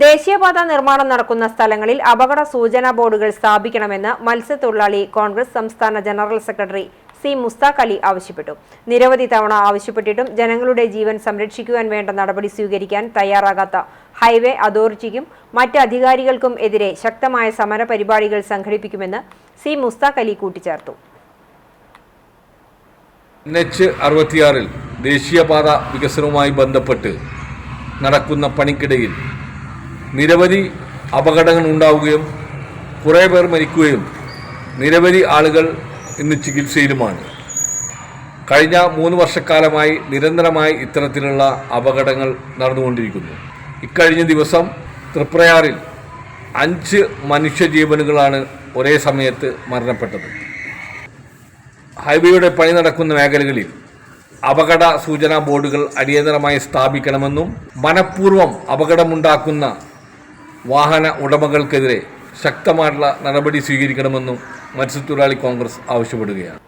ദേശീയപാത നിർമ്മാണം നടക്കുന്ന സ്ഥലങ്ങളിൽ അപകട സൂചനാ ബോർഡുകൾ സ്ഥാപിക്കണമെന്ന് മത്സ്യത്തൊഴിലാളി കോൺഗ്രസ് സംസ്ഥാന general secretary C Mushtaq Ali ആവശ്യപ്പെട്ടു. നിരവധി തവണ ആവശ്യപ്പെട്ടിട്ടും ജനങ്ങളുടെ ജീവൻ സംരക്ഷിക്കുവാൻ വേണ്ട നടപടി സ്വീകരിക്കാൻ തയ്യാറാകാത്ത ഹൈവേ അതോറിറ്റിക്കും മറ്റ് അധികാരികൾക്കും എതിരെ ശക്തമായ സമര പരിപാടികൾ സംഘടിപ്പിക്കുമെന്ന് സി മുസ്താഖ് അലി കൂട്ടിച്ചേർത്തു. NH66 ദേശീയപാത വികസനവുമായി ബന്ധപ്പെട്ട് നടക്കുന്ന പണിക്കിടയിൽ നിരവധി അപകടങ്ങൾ ഉണ്ടാവുകയും കുറേ പേർ മരിക്കുകയും നിരവധി ആളുകൾ ഇന്ന് ചികിത്സയിലുമാണ്. കഴിഞ്ഞ 3 വർഷക്കാലമായി നിരന്തരമായി ഇത്തരത്തിലുള്ള അപകടങ്ങൾ നടന്നുകൊണ്ടിരിക്കുന്നു. ഇക്കഴിഞ്ഞ ദിവസം തൃപ്രയാറിൽ 5 മനുഷ്യജീവനുകളാണ് ഒരേ സമയത്ത് മരണപ്പെട്ടത്. ഹൈവേയുടെ പണി നടക്കുന്ന മേഖലകളിൽ അപകട സൂചനാ ബോർഡുകൾ അടിയന്തരമായി സ്ഥാപിക്കണമെന്നും മനഃപൂർവ്വം അപകടമുണ്ടാക്കുന്ന വാഹന ഉടമകൾക്കെതിരെ ശക്തമായിട്ടുള്ള നടപടി സ്വീകരിക്കണമെന്നും മത്സ്യത്തൊഴിലാളി കോൺഗ്രസ് ആവശ്യപ്പെടുകയാണ്.